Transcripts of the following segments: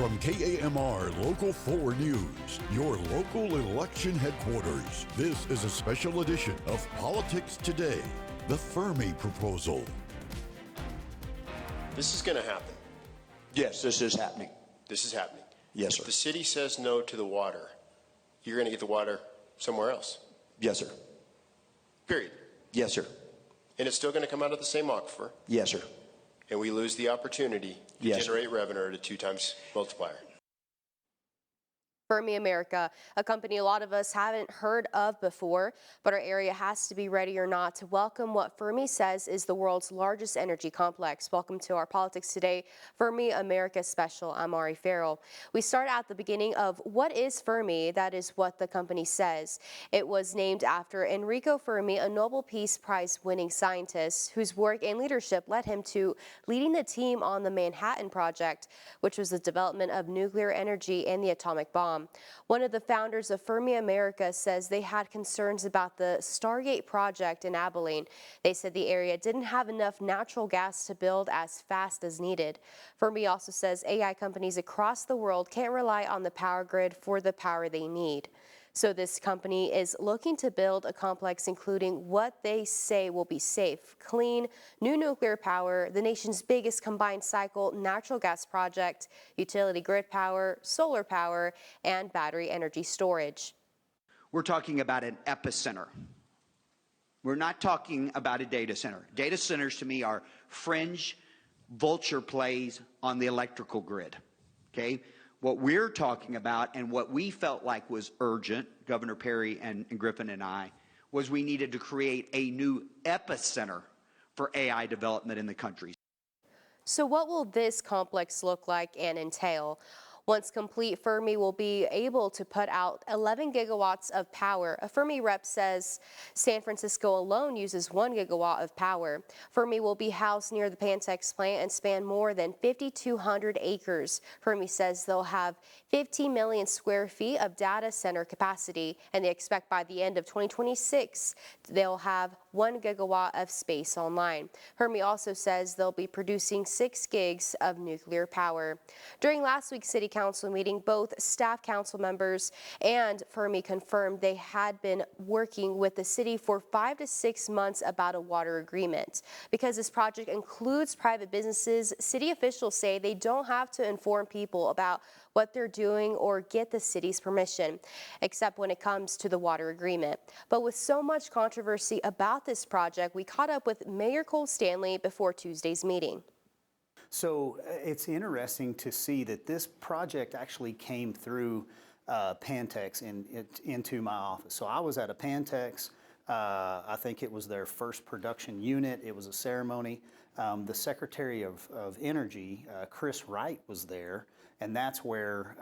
From KAMR Local 4 News, your local election headquarters, this is a special edition of Politics Today, the Fermi Proposal. This is going to happen. Yes, this is happening. This is happening. Yes, sir. If the city says no to the water, you're going to get the water somewhere else. Yes, sir. Period. Yes, sir. And it's still going to come out of the same aquifer, Yes, sir. and we lose the opportunity to Yes, sir. generate revenue at a 2 times multiplier. Fermi America, a company a lot of us haven't heard of before, but our area has to be ready or not to welcome what Fermi says is the world's largest energy complex. Welcome to our Politics Today Fermi America special. I'm Ari Farrell. We start at the beginning of what is Fermi. That is what the company says. It was named after Enrico Fermi, a Nobel Peace Prize winning scientist whose work and leadership led him to leading the team on the Manhattan Project, which was the development of nuclear energy and the atomic bomb. One of the founders of Fermi America says they had concerns about the Stargate project in Abilene. They said the area didn't have enough natural gas to build as fast as needed. Fermi also says AI companies across the world can't rely on the power grid for the power they need. So this company is looking to build a complex including what they say will be safe, clean, new nuclear power, the nation's biggest combined cycle natural gas project, utility grid power, solar power, and battery energy storage. We're talking about an epicenter. We're not talking about a data center. Data centers to me are fringe vulture plays on the electrical grid, okay? What we're talking about and what we felt like was urgent, Governor Perry and Griffin and I, was we needed to create a new epicenter for AI development in the country. So what will this complex look like and entail? Once complete, Fermi will be able to put out 11 gigawatts of power. A Fermi rep says San Francisco alone uses 1 gigawatt of power. Fermi will be housed near the Pantex plant and span more than 5,200 acres. Fermi says they'll have 15 million square feet of data center capacity, and they expect by the end of 2026, they'll have 1 gigawatt of space online. Fermi also says they'll be producing 6 gigs of nuclear power. During last week's City Council meeting, both staff council members and Fermi confirmed they had been working with the city for 5 to 6 months about a water agreement. Because this project includes private businesses, city officials say they don't have to inform people about what they're doing or get the city's permission, except when it comes to the water agreement. But with so much controversy about this project, we caught up with Mayor Cole Stanley before Tuesday's meeting. So it's interesting to see that this project actually came through Pantex into my office. So I was at a Pantex. I think it was their first production unit. It was a ceremony. The Secretary of Energy, Chris Wright, was there. And that's where,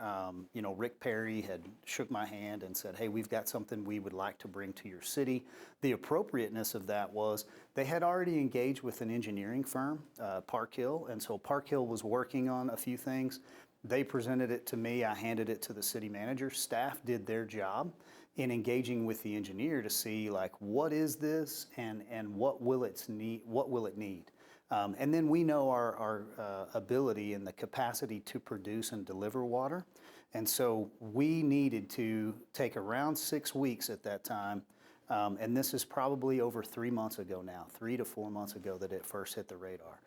Rick Perry had shook my hand and said, hey, we've got something we would like to bring to your city. The appropriateness of that was they had already engaged with an engineering firm, Park Hill, and so Park Hill was working on a few things. They presented it to me. I handed it to the city manager. Staff did their job in engaging with the engineer to see, like, what is this and what will it need? What will it need? And then we know our ability and the capacity to produce and deliver water. And so we needed to take around 6 weeks at that time. And this is probably over 3 months ago now, 3 to 4 months ago that it first hit the radar.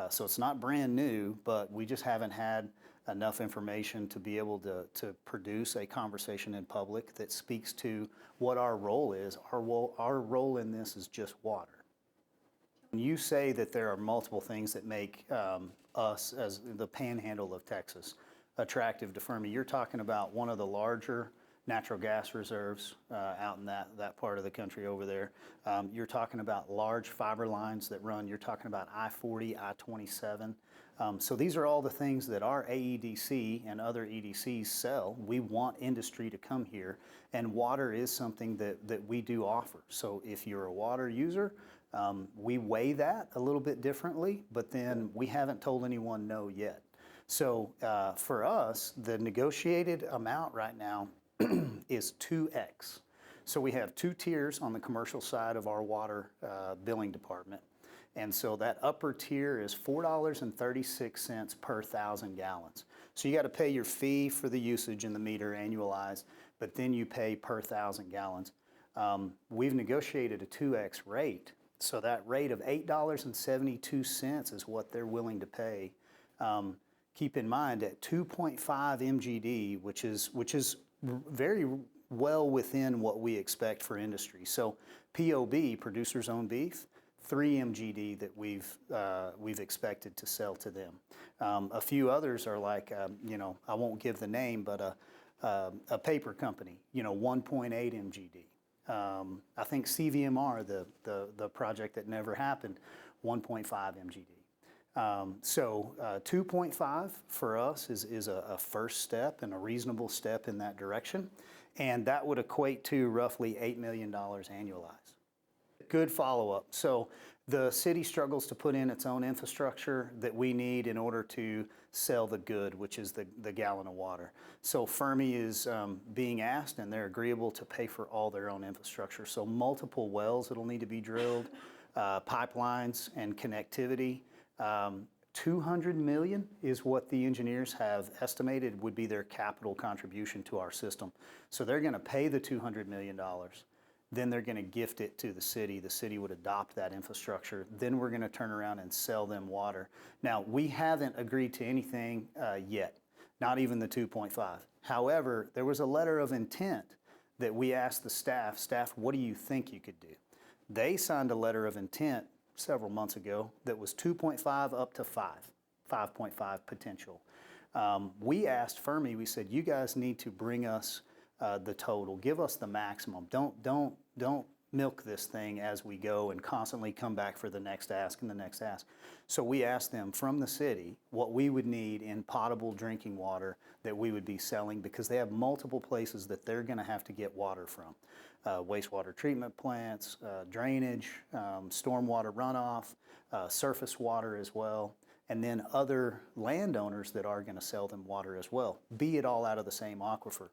So it's not brand new, but we just haven't had enough information to be able to produce a conversation in public that speaks to what our role is. Our role in this is just water. You say that there are multiple things that make us, as the panhandle of Texas, attractive to Fermi. You're talking about one of the larger natural gas reserves out in that part of the country over there. You're talking about large fiber lines that run. You're talking about I-40, I-27. So these are all the things that our AEDC and other EDCs sell. We want industry to come here, and water is something that we do offer. So if you're a water user, we weigh that a little bit differently, but then we haven't told anyone no yet. So for us, the negotiated amount right now is 2x. So we have 2 tiers on the commercial side of our water billing department. And so that upper tier is $4.36 per 1,000 gallons. So you got to pay your fee for the usage in the meter annualized, but then you pay per 1,000 gallons. We've negotiated a 2x rate. So that rate of $8.72 is what they're willing to pay. Keep in mind at 2.5 MGD, which is very well within what we expect for industry. So POB, producers own beef, 3 MGD that we've expected to sell to them. A few others are like, I won't give the name, but a paper company, 1.8 MGD. I think CVMR, the project that never happened, 1.5 MGD. So 2.5 for us is a first step and a reasonable step in that direction. And that would equate to roughly $8 million annualized. Good follow-up. So the city struggles to put in its own infrastructure that we need in order to sell the good, which is the gallon of water. So Fermi is being asked, and they're agreeable to pay for all their own infrastructure. So multiple wells that'll need to be drilled, pipelines and connectivity. 200 million is what the engineers have estimated would be their capital contribution to our system. So they're going to pay the $200 million. Then they're going to gift it to the city. The city would adopt that infrastructure. Then we're going to turn around and sell them water. Now, we haven't agreed to anything yet, not even the 2.5. However, there was a letter of intent that we asked the staff, what do you think you could do? They signed a letter of intent several months ago that was 2.5 up to 5.5 potential. We asked Fermi, we said, you guys need to bring us the total, give us the maximum. Don't milk this thing as we go and constantly come back for the next ask and the next ask. So we asked them from the city what we would need in potable drinking water that we would be selling, because they have multiple places that they're going to have to get water from. Wastewater treatment plants, drainage, stormwater runoff, surface water as well, and then other landowners that are going to sell them water as well, be it all out of the same aquifer.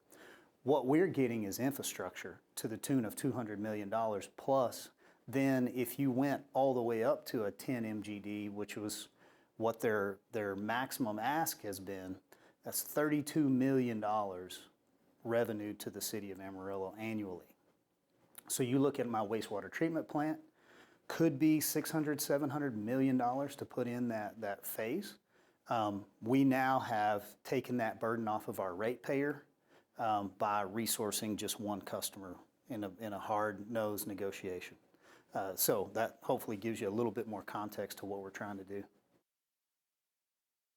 What we're getting is infrastructure to the tune of $200 million plus. Then if you went all the way up to a 10 MGD, which was what their maximum ask has been, that's $32 million revenue to the city of Amarillo annually. So you look at my wastewater treatment plant, could be $600, $700 million to put in that phase. We now have taken that burden off of our ratepayer by resourcing just one customer in a hard-nosed negotiation. So that hopefully gives you a little bit more context to what we're trying to do.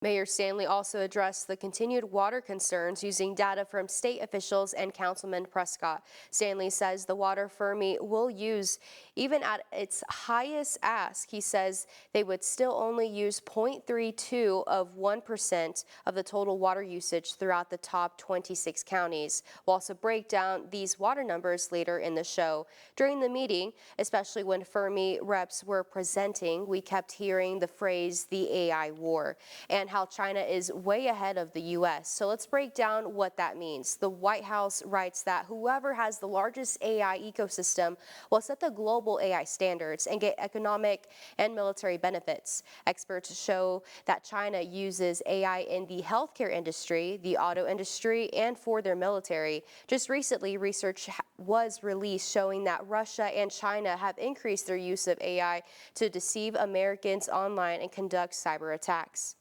Mayor Stanley also addressed the continued water concerns using data from state officials and Councilman Prescott. Stanley says the water Fermi will use, even at its highest ask, he says they would still only use 0.32 of 1% of the total water usage throughout the top 26 counties. We'll also break down these water numbers later in the show. During the meeting, especially when Fermi reps were presenting, we kept hearing the phrase the AI war and how China is way ahead of the U.S. So let's break down what that means. The White House writes that whoever has the largest AI ecosystem will set the global AI standards and get economic and military benefits. Experts show that China uses AI in the healthcare industry, the auto industry, and for their military. Just recently, research was released showing that Russia and China have increased their use of AI to deceive Americans online and conduct cyber attacks.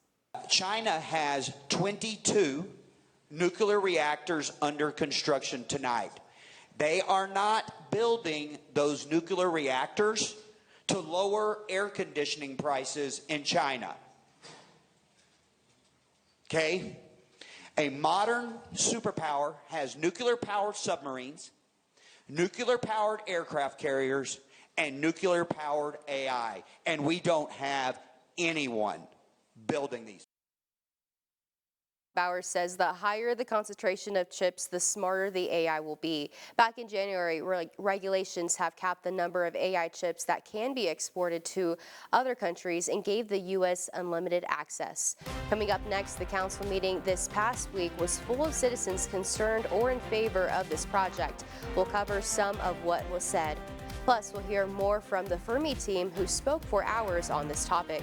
China has 22 nuclear reactors under construction tonight. They are not building those nuclear reactors to lower air conditioning prices in China. Okay? A modern superpower has nuclear-powered submarines, nuclear-powered aircraft carriers, and nuclear-powered AI. And we don't have anyone building these. Bowers says the higher the concentration of chips, the smarter the AI will be. Back in January, regulations have capped the number of AI chips that can be exported to other countries and gave the U.S. unlimited access. Coming up next, the council meeting this past week was full of citizens concerned or in favor of this project. We'll cover some of what was said. Plus, we'll hear more from the Fermi team who spoke for hours on this topic.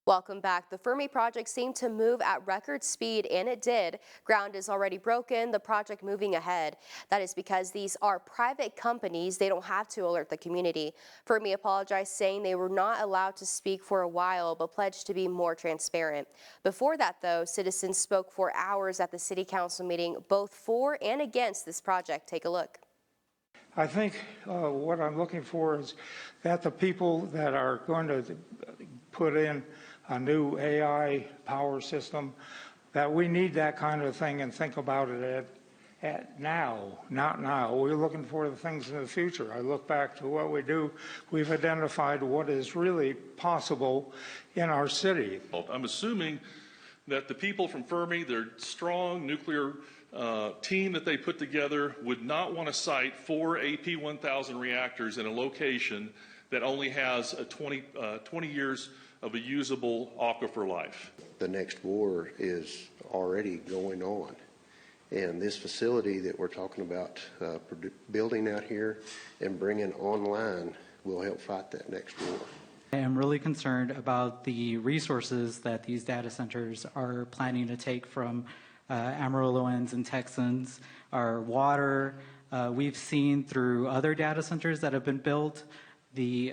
Welcome back. The Fermi project seemed to move at record speed, and it did. Ground is already broken, the project moving ahead. That is because these are private companies. They don't have to alert the community. Fermi apologized, saying they were not allowed to speak for a while, but pledged to be more transparent. Before that, though, citizens spoke for hours at the city council meeting, both for and against this project. Take a look. I think what I'm looking for is that the people that are going to put in a new AI power system, that we need that kind of thing and think about it at now, not now. We're looking for the things in the future. I look back to what we do. We've identified what is really possible in our city. I'm assuming that the people from Fermi, their strong nuclear team that they put together, would not want to site 4 AP1000 reactors in a location that only has a 20 years of a usable aquifer life. The next war is already going on, and this facility that we're talking about building out here and bringing online will help fight that next war. I am really concerned about the resources that these data centers are planning to take from Amarilloans and Texans. Our water, we've seen through other data centers that have been built, they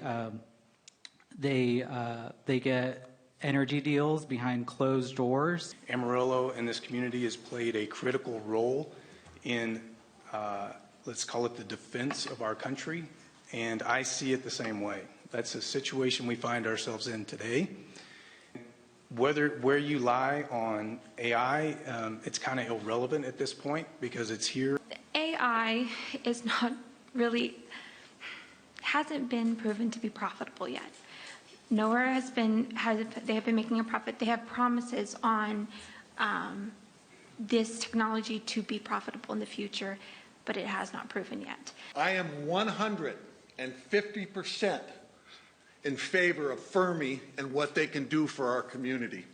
get energy deals behind closed doors. Amarillo and this community has played a critical role in, let's call it the defense of our country, and I see it the same way. That's a situation we find ourselves in today. Where you lie on AI, it's kind of irrelevant at this point because it's here. AI is not really, hasn't been proven to be profitable yet. Nowhere they have been making a profit. They have promises on this technology to be profitable in the future, but it has not proven yet. I am 150% in favor of Fermi and what they can do for our community.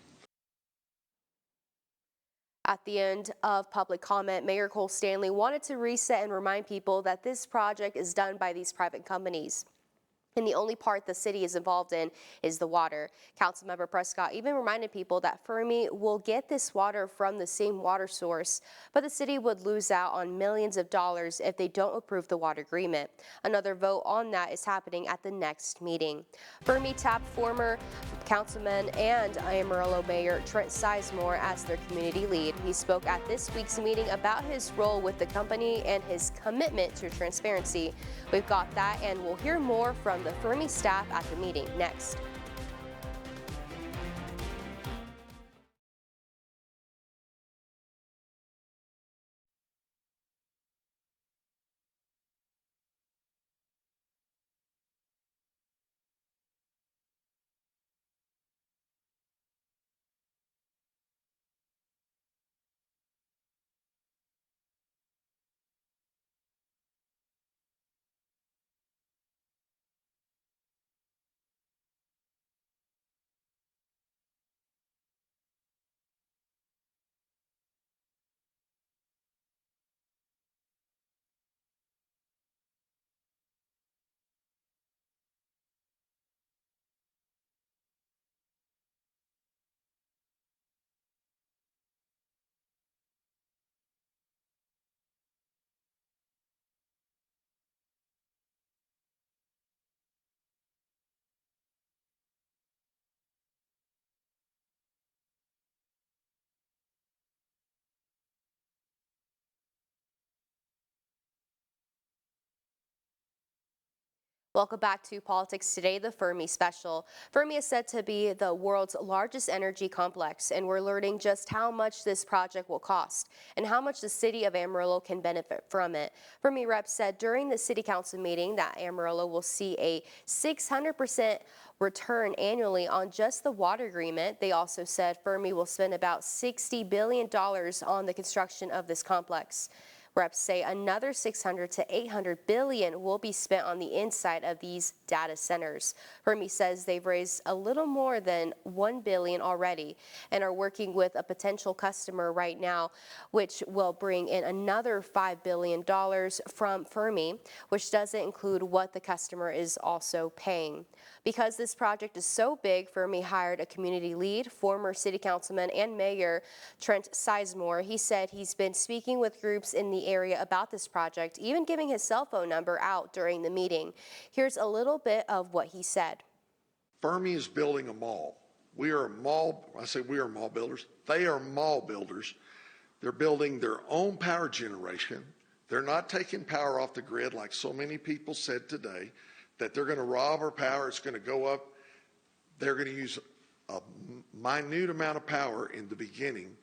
At the end of public comment, Mayor Cole Stanley wanted to reset and remind people that this project is done by these private companies, and the only part the city is involved in is the water. Councilmember Prescott even reminded people that Fermi will get this water from the same water source, but the city would lose out on millions of dollars if they don't approve the water agreement. Another vote on that is happening at the next meeting. Fermi tapped former councilman and Amarillo Mayor Trent Sizemore as their community lead. He spoke at this week's meeting about his role with the company and his commitment to transparency. We've got that, and we'll hear more from the Fermi staff at the meeting next. Welcome back to Politics Today, the Fermi Special. Fermi is said to be the world's largest energy complex, and we're learning just how much this project will cost and how much the city of Amarillo can benefit from it. Fermi reps said during the city council meeting that Amarillo will see a 600% return annually on just the water agreement. They also said Fermi will spend about $60 billion on the construction of this complex. Reps say another $600 to $800 billion will be spent on the inside of these data centers. Fermi says they've raised a little more than $1 billion already and are working with a potential customer right now, which will bring in another $5 billion from Fermi, which doesn't include what the customer is also paying. Because this project is so big, Fermi hired a community lead, former city councilman and mayor Trent Sizemore. He said he's been speaking with groups in the area about this project, even giving his cell phone number out during the meeting. Here's a little bit of what he said. Fermi is building a mall. We are a mall, I say we are mall builders. They are mall builders. They're building their own power generation. They're not taking power off the grid like so many people said today, that they're going to rob our power, it's going to go up. They're going to use a minute amount of power in the beginning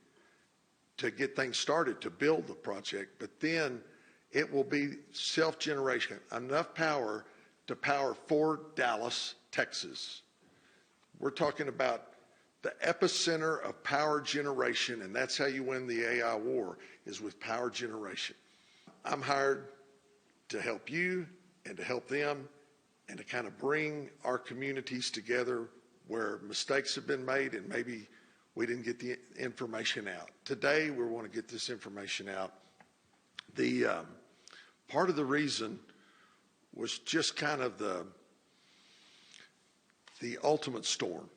to get things started, to build the project, but then it will be self-generation, enough power to power Fort Dallas, Texas. We're talking about the epicenter of power generation, and that's how you win the AI war, is with power generation. I'm hired to help you and to help them and to kind of bring our communities together where mistakes have been made and maybe we didn't get the information out. Today, we want to get this information out. The part of the reason was just kind of the ultimate storm.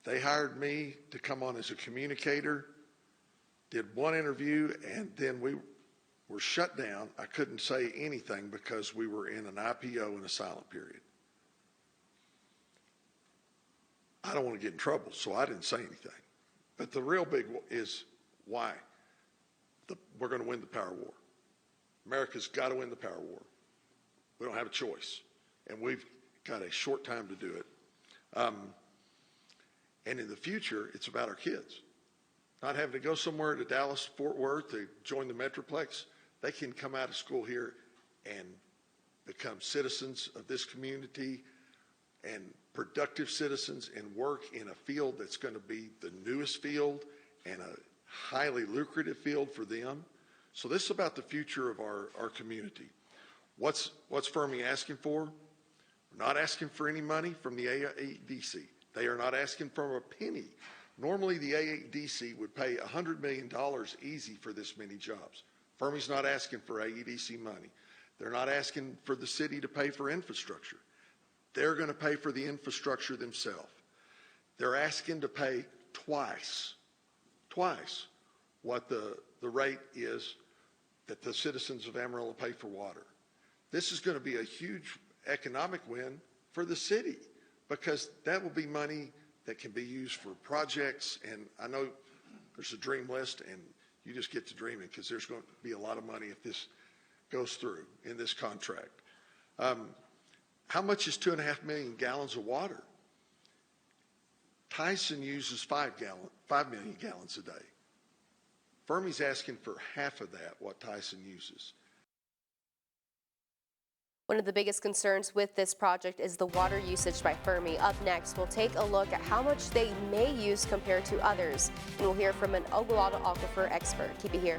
They hired me to come on as a communicator, did one interview, and then we were shut down. I couldn't say anything because we were in an IPO and a silent period. I don't want to get in trouble, so I didn't say anything. But the real big is why we're going to win the power war. America's got to win the power war. We don't have a choice, and we've got a short time to do it. And in the future, it's about our kids. Not having to go somewhere to Dallas, Fort Worth to join the Metroplex. They can come out of school here and become citizens of this community and productive citizens and work in a field that's going to be the newest field and a highly lucrative field for them. So this is about the future of our community. What's Fermi asking for? We're not asking for any money from the AEDC. They are not asking for a penny. Normally, the AEDC would pay $100 million easy for this many jobs. Fermi's not asking for AEDC money. They're not asking for the city to pay for infrastructure. They're going to pay for the infrastructure themselves. They're asking to pay twice what the rate is that the citizens of Amarillo pay for water. This is going to be a huge economic win for the city because that will be money that can be used for projects. And I know there's a dream list, and you just get to dreaming because there's going to be a lot of money if this goes through in this contract. How much is 2.5 million gallons of water? Tyson uses 5 million gallons a day. Fermi's asking for half of that, what Tyson uses. One of the biggest concerns with this project is the water usage by Fermi. Up next, we'll take a look at how much they may use compared to others, and we'll hear from an Ogallala Aquifer expert. Keep it here.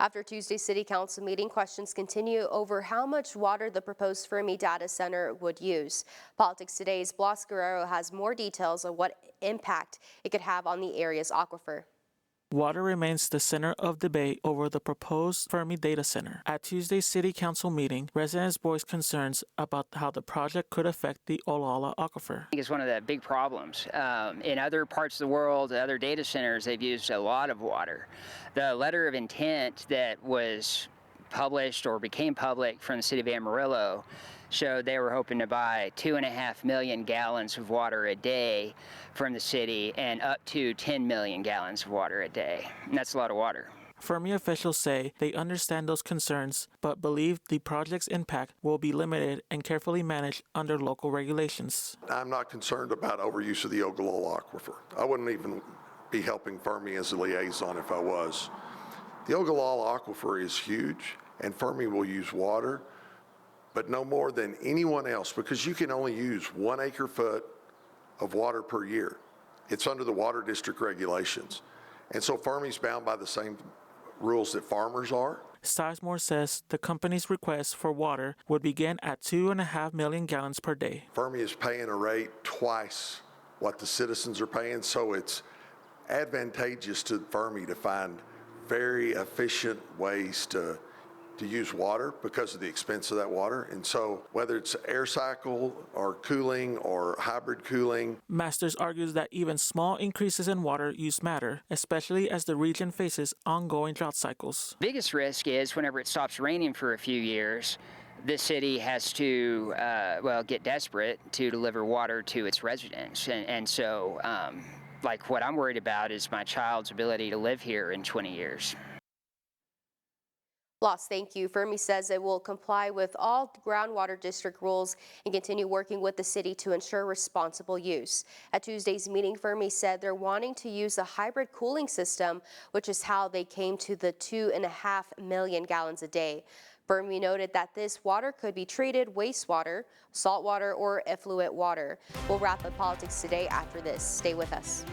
After Tuesday's City Council meeting, questions continue over how much water the proposed Fermi data center would use. Politics Today's Blas Guerrero has more details on what impact it could have on the area's aquifer. Water remains the center of debate over the proposed Fermi data center. At Tuesday's City Council meeting, residents voiced concerns about how the project could affect the Ogallala Aquifer. I think it's one of the big problems. In other parts of the world, other data centers, they've used a lot of water. The letter of intent that was published or became public from the city of Amarillo showed they were hoping to buy 2.5 million gallons of water a day from the city and up to 10 million gallons of water a day. And that's a lot of water. Fermi officials say they understand those concerns, but believe the project's impact will be limited and carefully managed under local regulations. I'm not concerned about overuse of the Ogallala Aquifer. I wouldn't even be helping Fermi as a liaison if I was. The Ogallala Aquifer is huge, and Fermi will use water, but no more than anyone else, because you can only use 1 acre-foot of water per year. It's under the Water District regulations. And so Fermi's bound by the same rules that farmers are. Sizemore says the company's request for water would begin at 2.5 million gallons per day. Fermi is paying a rate twice what the citizens are paying, so it's advantageous to Fermi to find very efficient ways to use water because of the expense of that water. And so whether it's air cycle or cooling or hybrid cooling. Masters argues that even small increases in water use matter, especially as the region faces ongoing drought cycles. Biggest risk is whenever it stops raining for a few years, this city has to, get desperate to deliver water to its residents. And so, like what I'm worried about is my child's ability to live here in 20 years. Loss, thank you. Fermi says it will comply with all groundwater district rules and continue working with the city to ensure responsible use. At Tuesday's meeting, Fermi said they're wanting to use a hybrid cooling system, which is how they came to the 2.5 million gallons a day. Fermi noted that this water could be treated wastewater, saltwater, or effluent water. We'll wrap up politics today after this. Stay with us.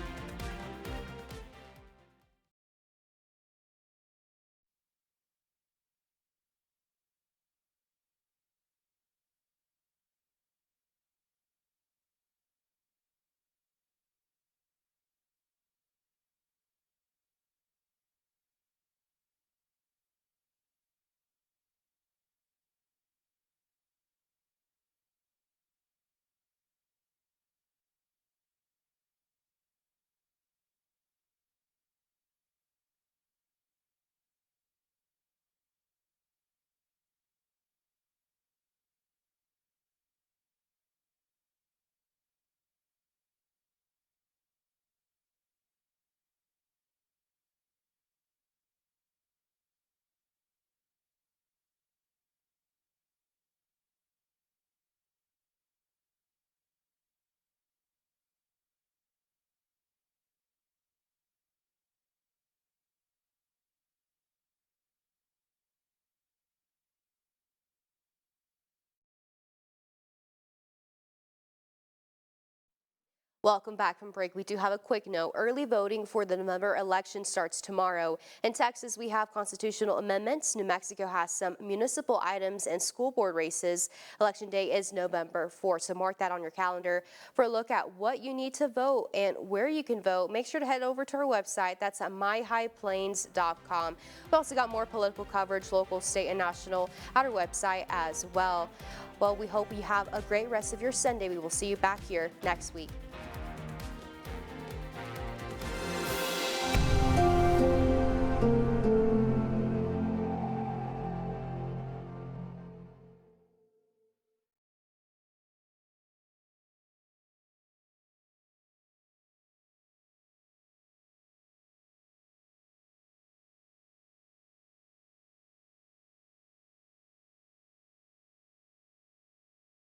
Welcome back from break. We do have a quick note. Early voting for the November election starts tomorrow. In Texas, we have constitutional amendments. New Mexico has some municipal items and school board races. Election day is November 4th, so mark that on your calendar. For a look at what you need to vote and where you can vote, make sure to head over to our website. That's at myhighplains.com. We've also got more political coverage, local, state, and national at our website as well. Well, we hope you have a great rest of your Sunday. We will see you back here next week.